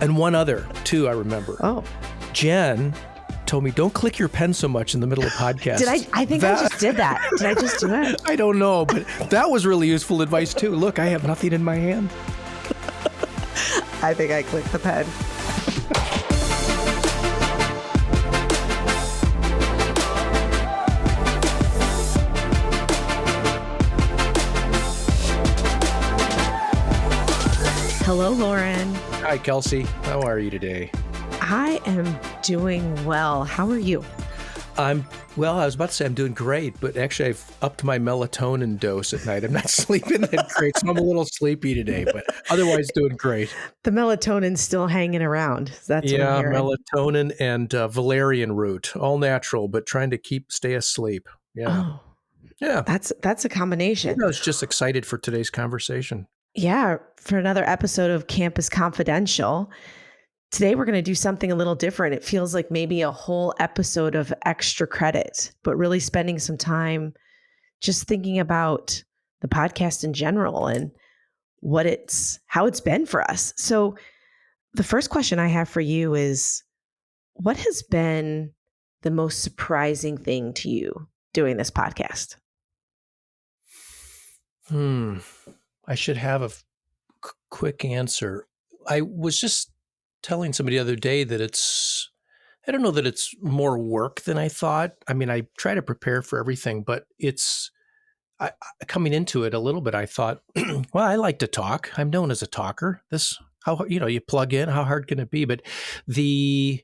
And one other, too, I remember. Oh. Jen told me, don't click your pen so much in the middle of podcasts. Did I think I just did that. Did I just do it? I don't know, but that was really useful advice, too. Look, I have nothing in my hand. I think I clicked the pen. Hello, Loren. Hi, Kelsey. How are you today? I am doing well. How are you? I was about to say I'm doing great, but actually I've upped my melatonin dose at night. I'm not sleeping that great, so I'm a little sleepy today, but otherwise doing great. The melatonin's still hanging around. That's what I'm hearing. Melatonin and valerian root, all natural, but trying to stay asleep. Yeah. Oh, yeah. That's a combination. I was just excited for today's conversation. Yeah, for another episode of Campus Confidential. Today, we're going to do something a little different. It feels like maybe a whole episode of extra credit, but really spending some time just thinking about the podcast in general and how it's been for us. So the first question I have for you is, what has been the most surprising thing to you doing this podcast? I should have a quick answer. I was just telling somebody the other day that I don't know that it's more work than I thought. I mean, I try to prepare for everything, but coming into it a little bit, I thought, well, I like to talk. I'm known as a talker. You plug in, how hard can it be? But the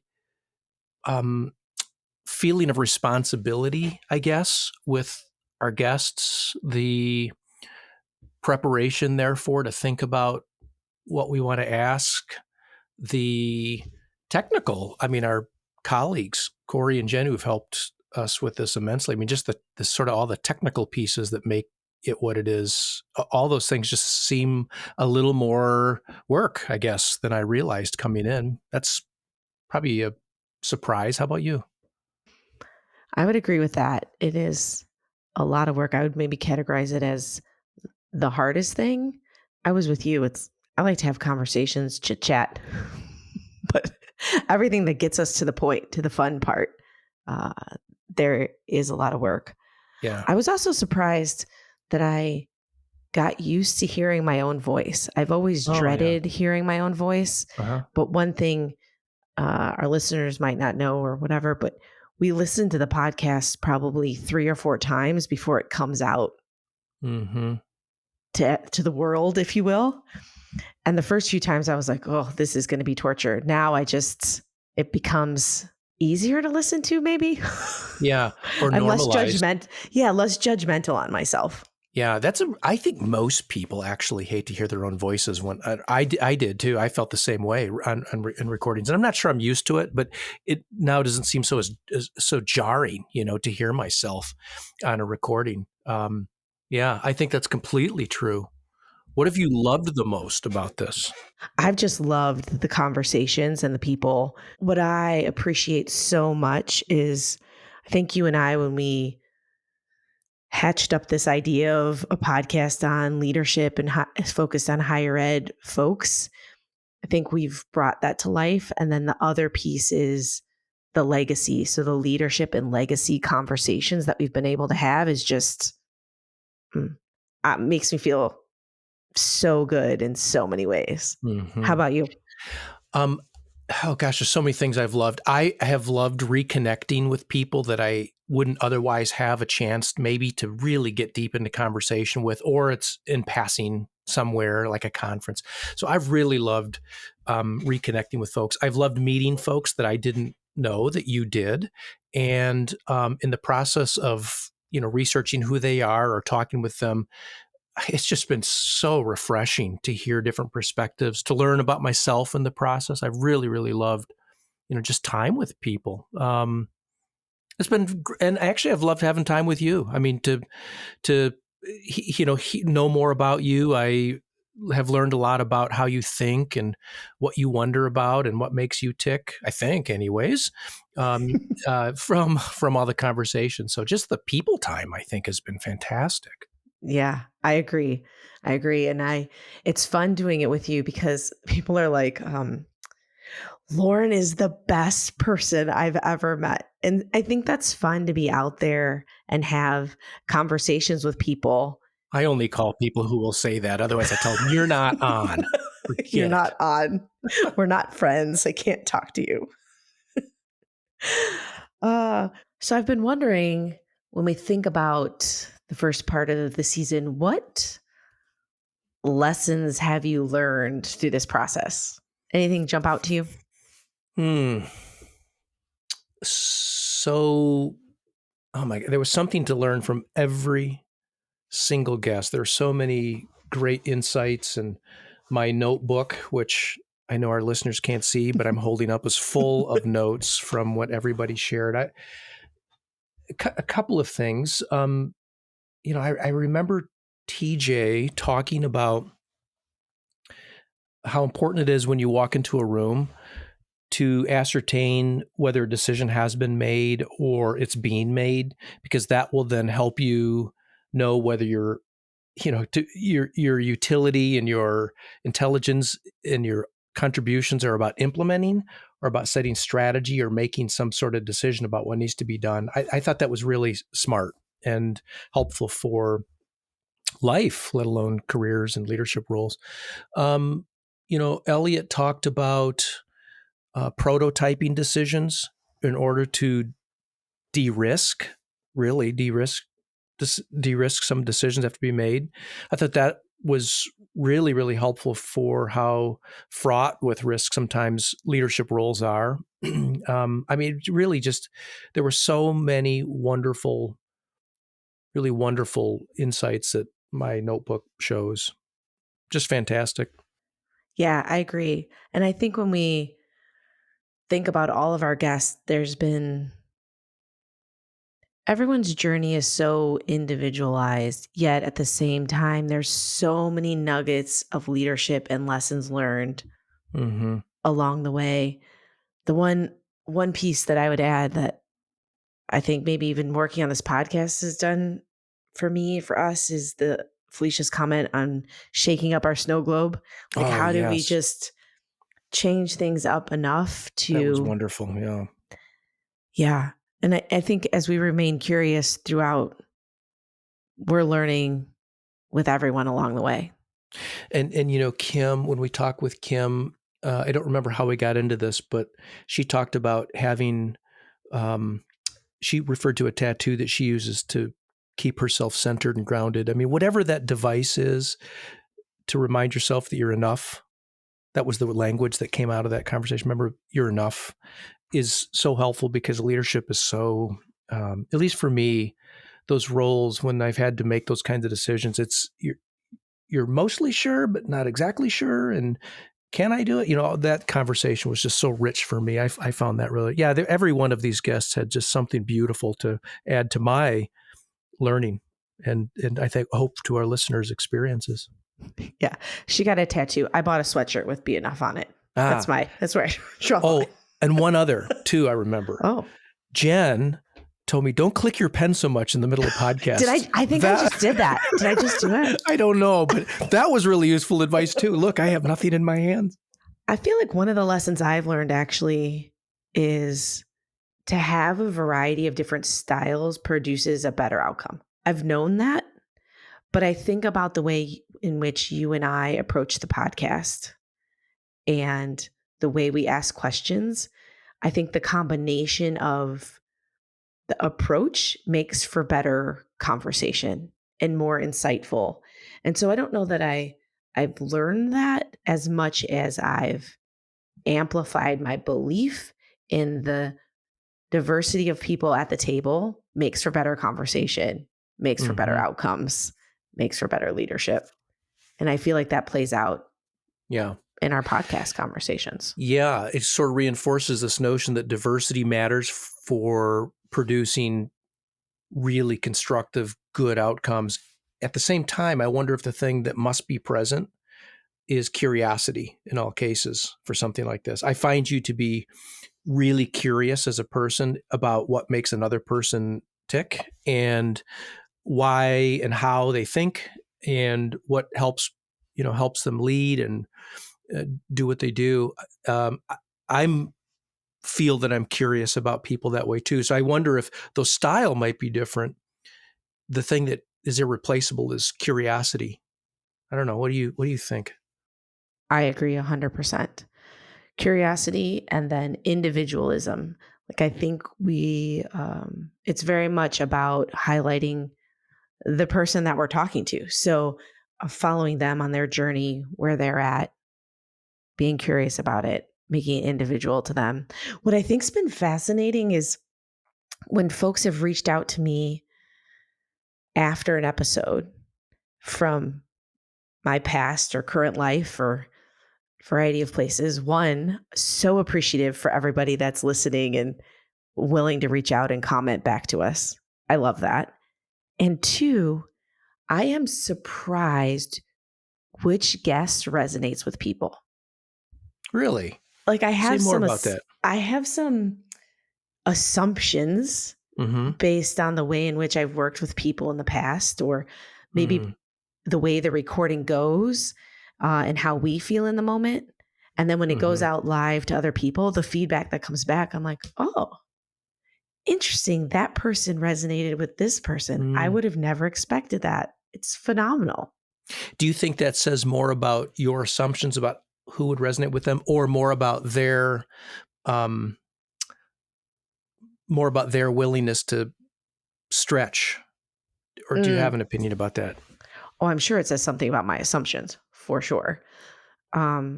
feeling of responsibility, I guess, with our guests, the preparation, therefore, to think about what we want to ask, the technical, our colleagues, Corey and Jen, who've helped us with this immensely. Just the sort of all the technical pieces that make it what it is, all those things just seem a little more work, I guess, than I realized coming in. That's probably a surprise. How about you? I would agree with that. It is a lot of work. I would maybe categorize it as the hardest thing. I was with you. I like to have conversations, chit chat, but everything that gets us to the point, to the fun part, there is a lot of work. Yeah. I was also surprised that I got used to hearing my own voice. I've always dreaded hearing my own voice. Uh-huh. But one thing our listeners might not know or whatever, but we listen to the podcast probably 3 or 4 times before it comes out. Mm-hmm. To the world, if you will. And the first few times I was like, oh, this is going to be torture. Now it becomes easier to listen to, maybe. Yeah. Or I'm normalized. less judgmental on myself. Yeah. I think most people actually hate to hear their own voices. When I did too. I felt the same way in recordings, and I'm not sure I'm used to it, but it now doesn't seem so jarring, to hear myself on a recording. Yeah, I think that's completely true. What have you loved the most about this? I've just loved the conversations and the people. What I appreciate so much is, I think you and I, when we hatched up this idea of a podcast on leadership and focused on higher ed folks, I think we've brought that to life. And then the other piece is the legacy. So the leadership and legacy conversations that we've been able to have is just makes me feel so good in so many ways. Mm-hmm. How about you? Oh gosh, there's so many things I've loved. I have loved reconnecting with people that I wouldn't otherwise have a chance maybe to really get deep into conversation with, or it's in passing somewhere like a conference. So I've really loved reconnecting with folks. I've loved meeting folks that I didn't know that you did. And in the process of researching who they are or talking with them, it's just been so refreshing to hear different perspectives, to learn about myself in the process. I've really, really loved, just time with people. It's been, and actually I've loved having time with you. To know more about you. I have learned a lot about how you think and what you wonder about and what makes you tick, I think anyways, from all the conversations. So just the people time, I think, has been fantastic. Yeah, I agree. And it's fun doing it with you because people are like, Loren is the best person I've ever met. And I think that's fun to be out there and have conversations with people. I only call people who will say that. Otherwise, I tell them, you're not on. You're not on. We're not friends. I can't talk to you. So I've been wondering, when we think about the first part of the season, what lessons have you learned through this process? Anything jump out to you? So, oh my God, there was something to learn from every single guest. There are so many great insights, and my notebook, which I know our listeners can't see, but I'm holding up, is full of notes from what everybody shared. A couple of things. I remember TJ talking about how important it is when you walk into a room to ascertain whether a decision has been made or it's being made, because that will then help you know whether your utility and your intelligence and your contributions are about implementing or about setting strategy or making some sort of decision about what needs to be done. I thought that was really smart and helpful for life, let alone careers and leadership roles. Elliot talked about prototyping decisions in order to de-risk some decisions have to be made. I thought that was really, really helpful for how fraught with risk sometimes leadership roles are. Really just, there were so many really wonderful insights that my notebook shows. Just fantastic. Yeah, I agree. And I think when we think about all of our guests, everyone's journey is so individualized, yet at the same time, there's so many nuggets of leadership and lessons learned along the way. The one piece that I would add that I think maybe even working on this podcast has done for us, is the Felicia's comment on shaking up our snow globe. Like, how do we just change things up enough to... That was wonderful. Yeah. Yeah. And I think as we remain curious throughout, we're learning with everyone along the way. And Kim, when we talk with Kim, I don't remember how we got into this, but she talked about having, she referred to a tattoo that she uses to keep herself centered and grounded. I mean, whatever that device is, to remind yourself that you're enough. That was the language that came out of that conversation. Remember, you're enough is so helpful, because leadership is so, at least for me, those roles, when I've had to make those kinds of decisions, it's you're mostly sure, but not exactly sure. And can I do it? That conversation was just so rich for me. I found that really, every one of these guests had just something beautiful to add to my learning. And I hope to our listeners' experiences. Yeah. She got a tattoo. I bought a sweatshirt with "Be Enough" on it. That's where I draw the line. And one other too, I remember. Jen told me, don't click your pen so much in the middle of podcast. I think I just did that. Did I just do it? I don't know, but that was really useful advice too. Look, I have nothing in my hands. I feel like one of the lessons I've learned actually is to have a variety of different styles produces a better outcome. I've known that, but I think about the way in which you and I approach the podcast and the way we ask questions. I think the combination of the approach makes for better conversation and more insightful. And so I don't know that I've learned that as much as I've amplified my belief in the diversity of people at the table makes for better conversation, makes for better outcomes, makes for better leadership. And I feel like that plays out in our podcast conversations. Yeah, it sort of reinforces this notion that diversity matters for producing really constructive, good outcomes. At the same time, I wonder if the thing that must be present is curiosity in all cases for something like this. I find you to be really curious as a person about what makes another person tick and why and how they think and what helps them lead and do what they do. I'm feel that I'm curious about people that way too. So I wonder if though style might be different, the thing that is irreplaceable is curiosity. I don't know. What do you think? I agree 100%. Curiosity and then individualism. Like I think it's very much about highlighting the person that we're talking to. So following them on their journey, where they're at, being curious about it, making it individual to them. What I think's been fascinating is when folks have reached out to me after an episode from my past or current life or variety of places. One, so appreciative for everybody that's listening and willing to reach out and comment back to us. I love that. And two, I am surprised which guest resonates with people. Really? Like I have Say more about that. I have some assumptions based on the way in which I've worked with people in the past, or maybe the way the recording goes and how we feel in the moment. And then when it goes out live to other people, the feedback that comes back, I'm like, oh, interesting. That person resonated with this person. I would have never expected that. It's phenomenal. Do you think that says more about your assumptions about who would resonate with them, or more about their willingness to stretch? Or do you have an opinion about that? Oh, I'm sure it says something about my assumptions for sure. I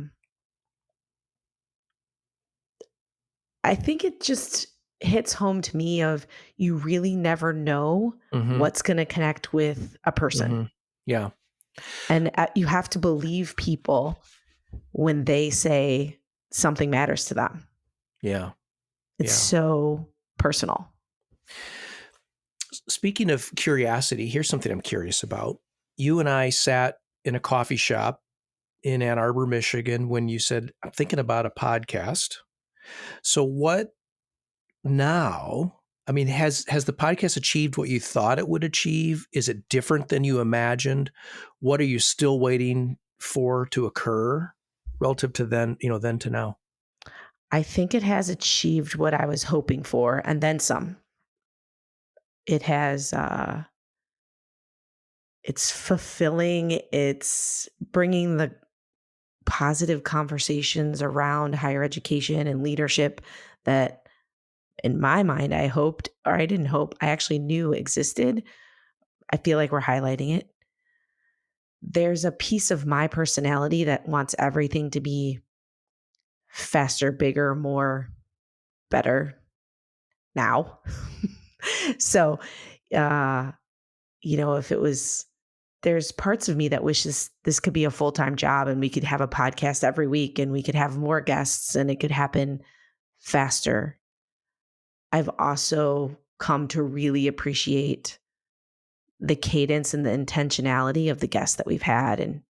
think it just hits home to me of you really never know what's going to connect with a person. Yeah. And you have to believe people when they say something matters to them. Yeah. It's so personal. Speaking of curiosity, here's something I'm curious about. You and I sat in a coffee shop in Ann Arbor, Michigan, when you said, I'm thinking about a podcast. So what now? I mean, has the podcast achieved what you thought it would achieve? Is it different than you imagined? What are you still waiting for to occur relative to then to now? I think it has achieved what I was hoping for, and then some. It has, it's fulfilling. It's bringing the positive conversations around higher education and leadership that in my mind, I hoped, or I didn't hope, I actually knew existed. I feel like we're highlighting it. There's a piece of my personality that wants everything to be faster, bigger, more, better now. So, if it was, there's parts of me that wishes this could be a full-time job and we could have a podcast every week and we could have more guests and it could happen faster. I've also come to really appreciate the cadence and the intentionality of the guests that we've had and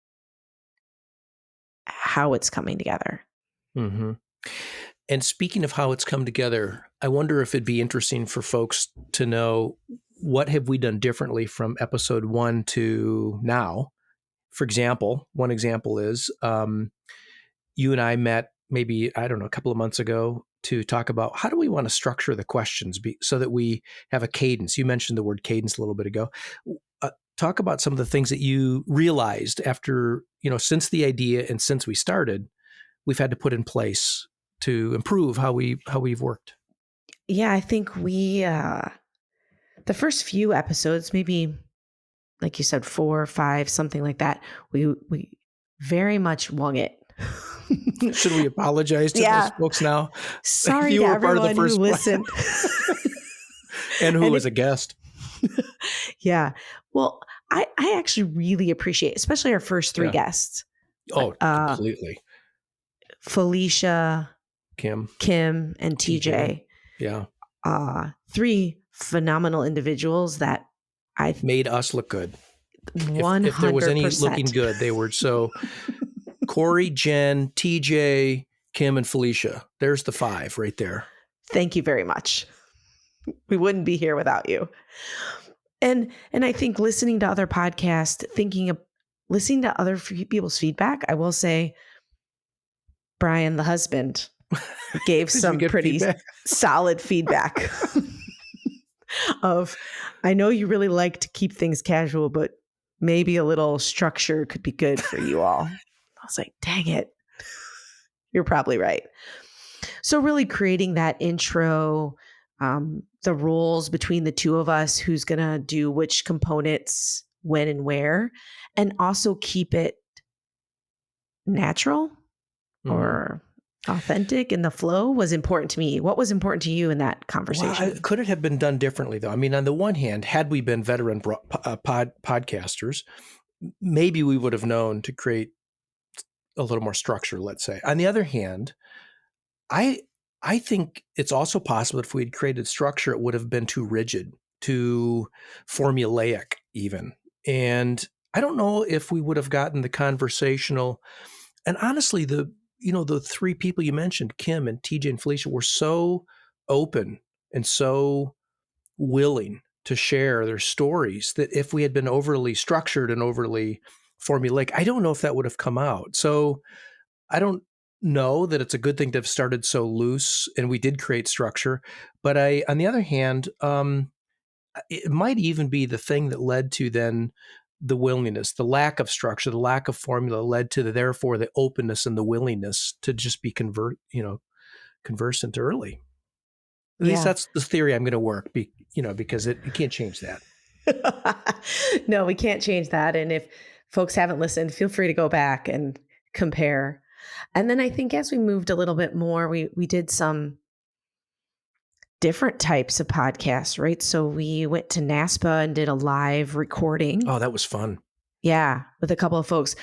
how it's coming together. And speaking of how it's come together, I wonder if it'd be interesting for folks to know, what have we done differently from episode 1 to now? For example, one example is you and I met maybe, a couple of months ago to talk about how do we want to structure the questions so that we have a cadence. You mentioned the word cadence a little bit ago. Talk about some of the things that you realized after, since the idea and since we started, we've had to put in place to improve how we've worked. Yeah, I think the first few episodes, maybe like you said, 4 or 5, something like that, we very much wung it. Should we apologize to those folks now? Sorry you to were everyone part of the first who listened. And who was a guest. Yeah. Well, I actually really appreciate, especially our first 3 guests. Oh, completely. Felicia, Kim, and TJ. Yeah. 3 phenomenal individuals that I've made us look good. 100%. If there was any looking good, they were. So Corey, Jen, TJ, Kim, and Felicia. There's the 5 right there. Thank you very much. We wouldn't be here without you. And I think listening to other podcasts, listening to other people's feedback, I will say, Brian, the husband, gave some pretty feedback? solid feedback of, I know you really like to keep things casual, but maybe a little structure could be good for you all. I was like, dang it. You're probably right. So really creating that intro, the roles between the two of us, who's going to do which components, when and where, and also keep it natural or authentic in the flow was important to me. What was important to you in that conversation? Well, could it have been done differently, though? I mean, on the one hand, had we been veteran podcasters, maybe we would have known to create a little more structure, let's say. On the other hand, I think it's also possible that if we had created structure, it would have been too rigid, too formulaic even. And I don't know if we would have gotten the conversational, and honestly, the three people you mentioned, Kim and TJ and Felicia, were so open and so willing to share their stories that if we had been overly structured and overly formulaic, I don't know if that would have come out. So I don't know that it's a good thing to have started so loose, and we did create structure. But on the other hand, it might even be the thing that led to then the willingness, the lack of structure, the lack of formula led to therefore the openness and the willingness to just be conversant early. At least that's the theory I'm going to work, because you can't change that. No, we can't change that. And if folks haven't listened, feel free to go back and compare. And then I think as we moved a little bit more, we did some different types of podcasts, right? So we went to NASPA and did a live recording. Oh, that was fun. Yeah, with a couple of folks.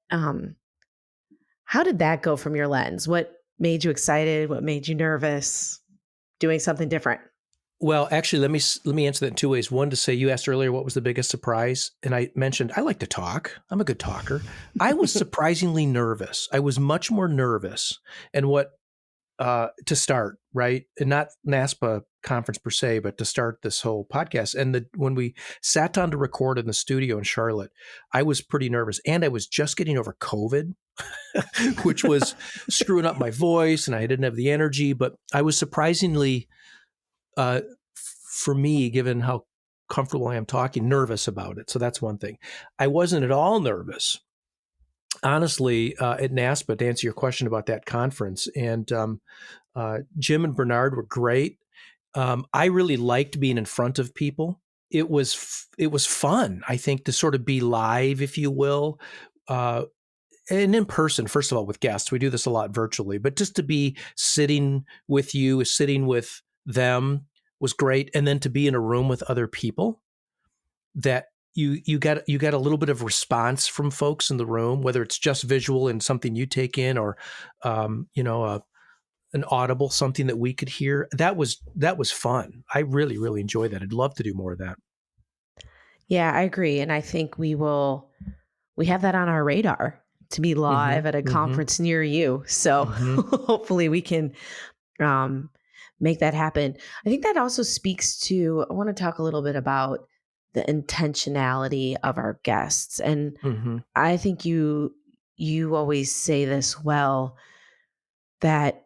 How did that go from your lens? What made you excited? What made you nervous? Doing something different? Well, actually, let me answer that in two ways. One, to say, you asked earlier what was the biggest surprise, and I mentioned I like to talk. I'm a good talker. I was surprisingly nervous. I was much more nervous, and to start, right, and not NASPA conference per se, but to start this whole podcast. And when we sat down to record in the studio in Charlotte, I was pretty nervous, and I was just getting over COVID, which was screwing up my voice, and I didn't have the energy. But I was surprisingly, for me, given how comfortable I am talking, nervous about it. So that's one thing. I wasn't at all nervous, honestly, at NASPA, to answer your question about that conference. And Jim and Bernard were great. I really liked being in front of people. It was fun, I think, to sort of be live, if you will, and in person, first of all, with guests. We do this a lot virtually, but just to be sitting with you, sitting with them was great. And then to be in a room with other people that you got a little bit of response from folks in the room, whether it's just visual and something you take in, or an audible, something that we could hear. That was fun. I really, really enjoyed that. I'd love to do more of that. Yeah, I agree. And I think we have that on our radar to be live at a conference near you. So hopefully we can make that happen. I think that also speaks to, I want to talk a little bit about the intentionality of our guests. And I think you always say this well, that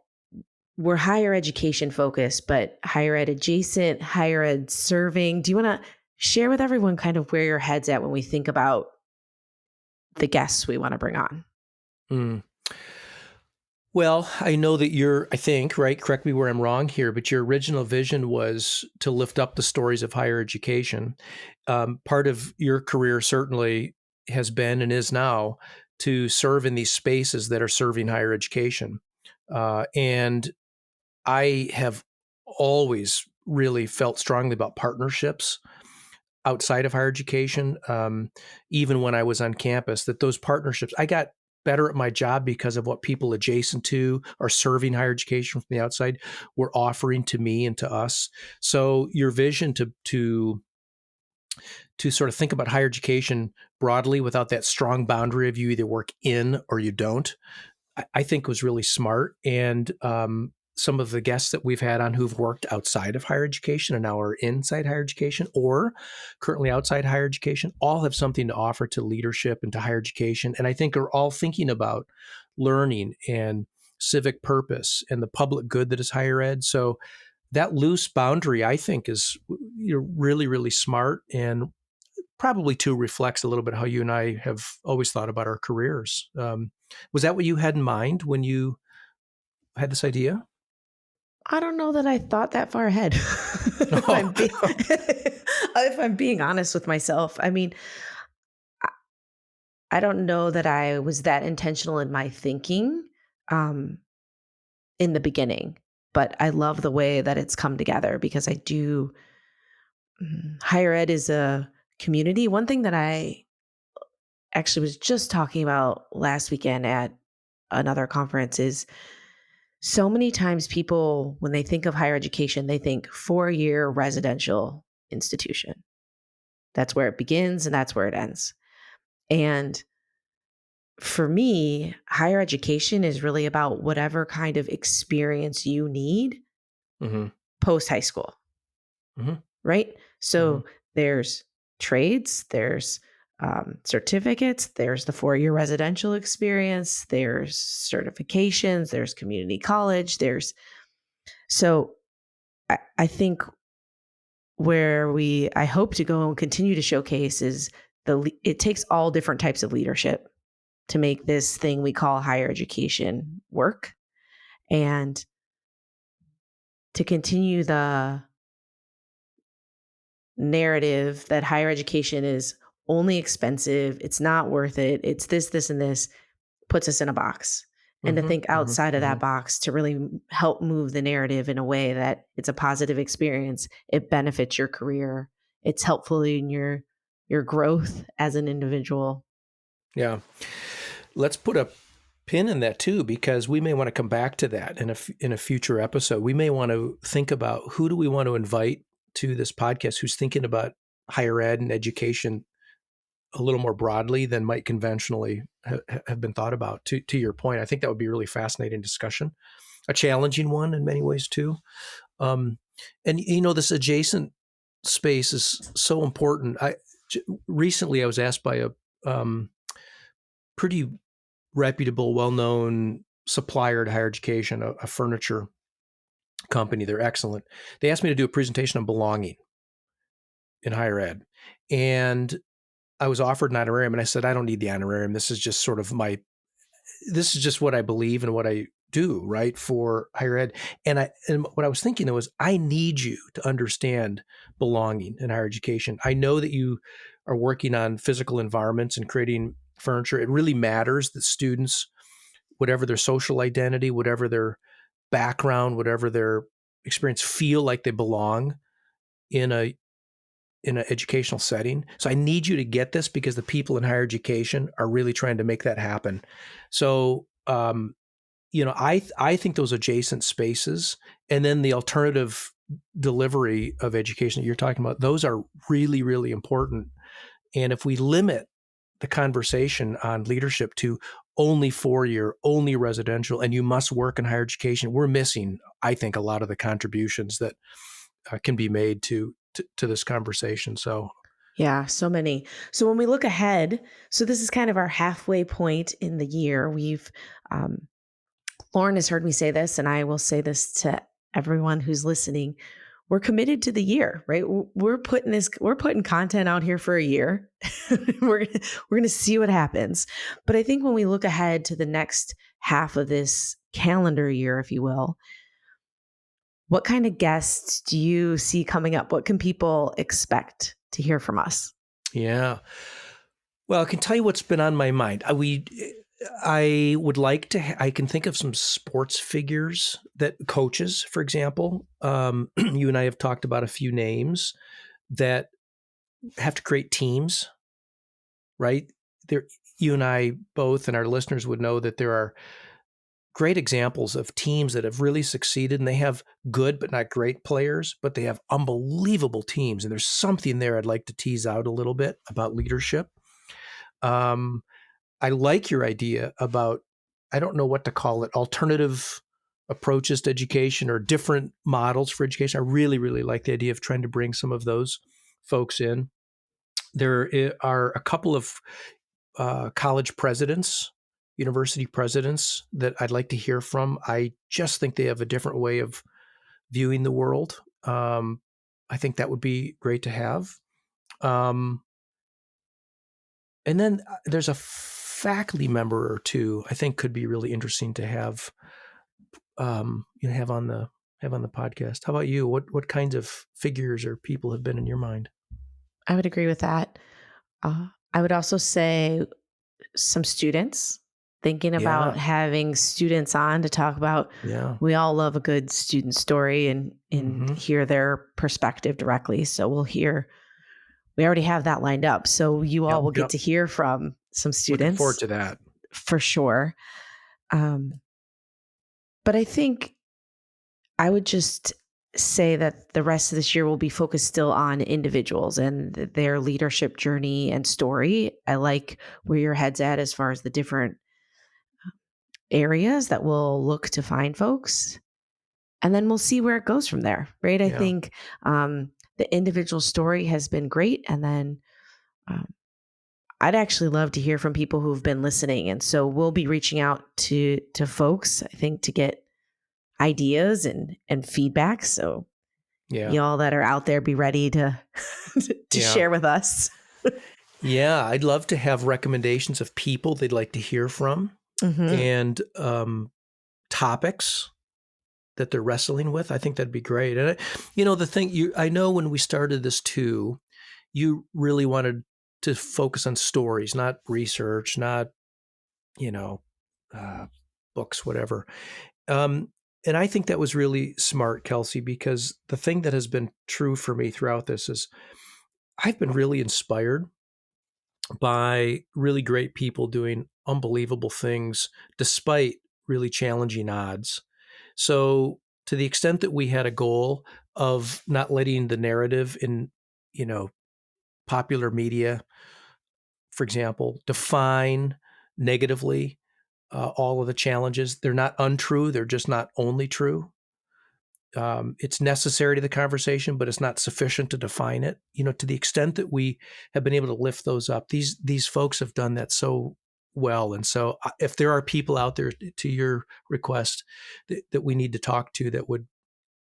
we're higher education focused, but higher ed adjacent, higher ed serving. Do you want to share with everyone kind of where your head's at when we think about the guests we want to bring on? Well, I know that I think, right, correct me where I'm wrong here, but your original vision was to lift up the stories of higher education. Part of your career certainly has been and is now to serve in these spaces that are serving higher education. And I have always really felt strongly about partnerships outside of higher education. Even when I was on campus, that those partnerships, I got better at my job because of what people adjacent to or serving higher education from the outside were offering to me and to us. So your vision to sort of think about higher education broadly without that strong boundary of you either work in or you don't, I think was really smart. And some of the guests that we've had on who've worked outside of higher education and now are inside higher education or currently outside higher education all have something to offer to leadership and to higher education. And I think are all thinking about learning and civic purpose and the public good that is higher ed. So that loose boundary, I think, is really, really smart, and probably too reflects a little bit how you and I have always thought about our careers. Was that what you had in mind when you had this idea? I don't know that I thought that far ahead. If I'm being honest with myself, I mean, I don't know that I was that intentional in my thinking in the beginning, but I love the way that it's come together because I do. Higher ed is a community. One thing that I actually was just talking about last weekend at another conference is so many times people, when they think of higher education, they think 4-year residential institution. That's where it begins and that's where it ends. And for me, higher education is really about whatever kind of experience you need post high school, right? So there's trades, there's certificates, there's the 4-year residential experience, there's certifications, there's community college, so I think where I hope to go and continue to showcase is it takes all different types of leadership to make this thing we call higher education work, and to continue the narrative that higher education is only expensive, it's not worth it, it's this, and this, puts us in a box. And to think outside of that box to really help move the narrative in a way that it's a positive experience, it benefits your career, it's helpful in your growth as an individual. Yeah. Let's put a pin in that too, because we may want to come back to that in a future episode. We may want to think about who do we want to invite to this podcast who's thinking about higher ed and education a little more broadly than might conventionally have been thought about. To your point, I think that would be a really fascinating discussion, a challenging one in many ways too. And this adjacent space is so important. Recently I was asked by a pretty reputable, well-known supplier to higher education, a furniture company. They're excellent. They asked me to do a presentation on belonging in higher ed. And I was offered an honorarium, and I said, I don't need the honorarium. This is just this is just what I believe and what I do, right, for higher ed. And what I was thinking though was, I need you to understand belonging in higher education. I know that you are working on physical environments and creating furniture. It really matters that students, whatever their social identity, whatever their background, whatever their experience, feel like they belong in an educational setting. So I need you to get this, because the people in higher education are really trying to make that happen. So, I think those adjacent spaces and then the alternative delivery of education that you're talking about, those are really, really important. And if we limit the conversation on leadership to only 4-year, only residential, and you must work in higher education, we're missing, I think, a lot of the contributions that can be made to this conversation. So yeah, so many. So when we look ahead, so this is kind of our halfway point in the year. We've Loren has heard me say this, and I will say this to everyone who's listening. We're committed to the year, right? We're putting content out here for a year. we're going to see what happens. But I think when we look ahead to the next half of this calendar year, if you will, what kind of guests do you see coming up? What can people expect to hear from us? Yeah. Well, I can tell you what's been on my mind. I would like to, I can think of some sports figures, coaches, for example. You and I have talked about a few names that have to create teams, right? You and I both, and our listeners would know that there are great examples of teams that have really succeeded, and they have good but not great players, but they have unbelievable teams. And there's something there I'd like to tease out a little bit about leadership. I like your idea about, I don't know what to call it, alternative approaches to education or different models for education. I really, really like the idea of trying to bring some of those folks in. There are a couple of college presidents, university presidents that I'd like to hear from. I just think they have a different way of viewing the world. I think that would be great to have. And then there's a faculty member or two I think could be really interesting to have, have on the podcast. How about you? What kinds of figures or people have been in your mind? I would agree with that. I would also say some students, thinking about having students on to talk about, we all love a good student story and hear their perspective directly. So we already have that lined up. So you all will get to hear from some students. Looking forward to that. For sure. But I think I would just say that the rest of this year will be focused still on individuals and their leadership journey and story. I like where your head's at as far as the different areas that we'll look to find folks. And then we'll see where it goes from there, right? I think the individual story has been great. And then I'd actually love to hear from people who've been listening. And so we'll be reaching out to folks, I think, to get ideas and feedback. So y'all that are out there, be ready to share with us. I'd love to have recommendations of people they'd like to hear from and topics that they're wrestling with. I think that'd be great. And the thing I know when we started this too, you really wanted to focus on stories, not research, not books, whatever. And I think that was really smart, Kelsey, because the thing that has been true for me throughout this is I've been really inspired by really great people doing unbelievable things despite really challenging odds. So to the extent that we had a goal of not letting the narrative in, popular media, for example, define negatively all of the challenges. They're not untrue. They're just not only true. It's necessary to the conversation, but it's not sufficient to define it. To the extent that we have been able to lift those up, these folks have done that so well. And so if there are people out there, to your request, that we need to talk to that would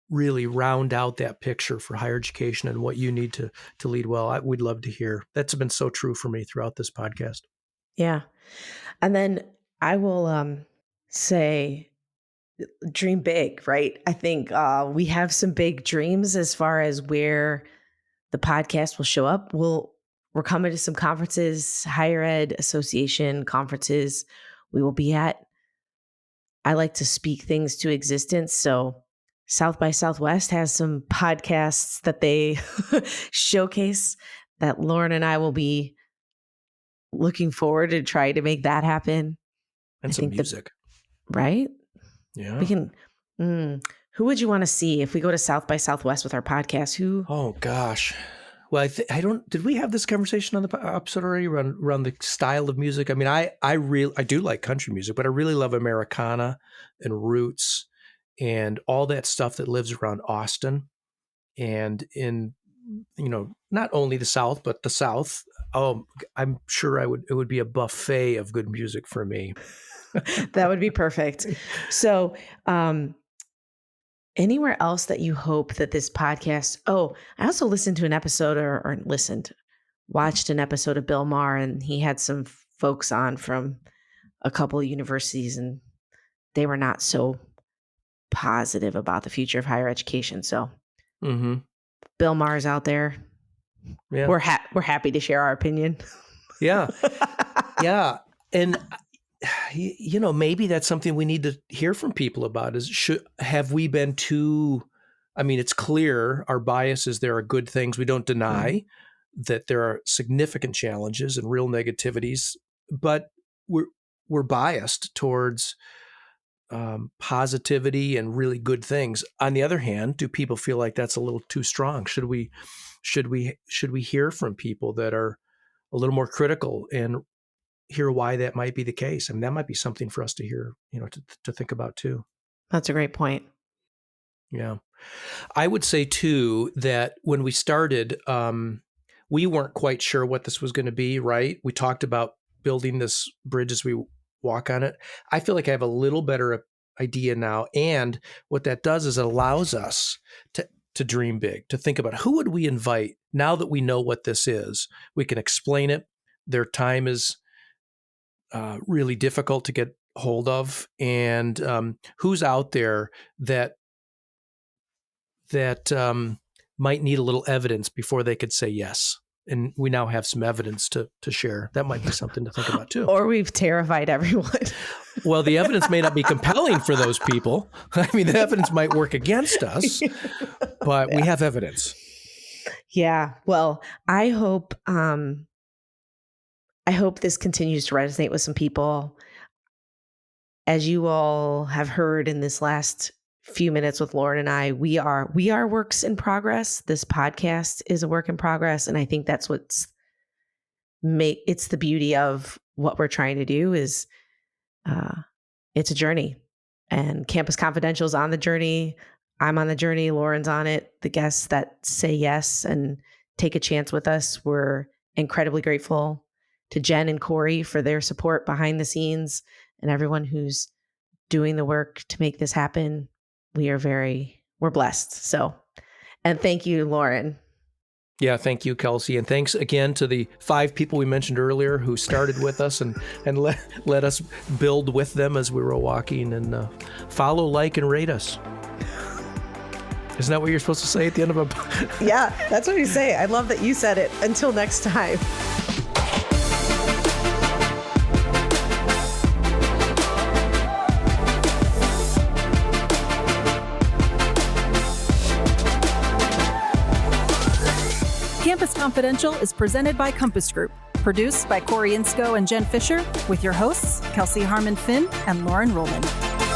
really round out that picture for higher education and what you need to lead well, we'd love to hear. That's been so true for me throughout this podcast. Yeah. And then I will say dream big, right? I think we have some big dreams as far as where the podcast will show up. We're coming to some conferences, higher ed association conferences we will be at. I like to speak things to existence. So South by Southwest has some podcasts that they showcase that Loren and I will be looking forward to try to make that happen. And some music. Right? Yeah. We can. Who would you want to see if we go to South by Southwest with our podcast? Who? Oh gosh. Well, I don't. Did we have this conversation on the episode already around the style of music? I mean, I do like country music, but I really love Americana and roots and all that stuff that lives around Austin and in not only the South but the South. Oh, I'm sure it would be a buffet of good music for me. That would be perfect. So, anywhere else that you hope that this podcast? Oh, I also listened to an episode watched an episode of Bill Maher, and he had some folks on from a couple of universities, and they were not so positive about the future of higher education. So, Bill Maher's out there. Yeah. We're happy to share our opinion. Yeah. Yeah. And maybe that's something we need to hear from people about have we been too, I mean, it's clear our bias is there are good things. We don't deny that there are significant challenges and real negativities, but we're biased towards positivity and really good things. On the other hand, do people feel like that's a little too strong? Should we hear from people that are a little more critical and hear why that might be the case? I mean, that might be something for us to hear, to think about too. That's a great point. Yeah. I would say too, that when we started, we weren't quite sure what this was going to be, right? We talked about building this bridge as we walk on it. I feel like I have a little better idea now. And what that does is it allows us to dream big, to think about who would we invite now that we know what this is. We can explain it. Their time is really difficult to get hold of. And who's out there that might need a little evidence before they could say yes. And we now have some evidence to share. That might be something to think about too. Or we've terrified everyone. Well, the evidence may not be compelling for those people. I mean, the evidence might work against us, but we have evidence. Yeah. Well, I hope this continues to resonate with some people. As you all have heard in this last few minutes with Loren and I, we are works in progress. This podcast is a work in progress. And I think that's it's the beauty of what we're trying to do is it's a journey, and Campus Confidential is on the journey. I'm on the journey. Loren's on it. The guests that say yes and take a chance with us, we're incredibly grateful to Jen and Corey for their support behind the scenes and everyone who's doing the work to make this happen. We're blessed. So, and thank you, Loren. Yeah, thank you, Kelsey. And thanks again to the 5 people we mentioned earlier who started with us and let us build with them as we were walking. And follow, like, and rate us. Isn't that what you're supposed to say at the end of a... Yeah, that's what you say. I love that you said it. Until next time. Campus Confidential is presented by Compass Group, produced by Corey Inscoe and Jen Fisher, with your hosts, Kelsey Harmon Finn and Loren Rullman.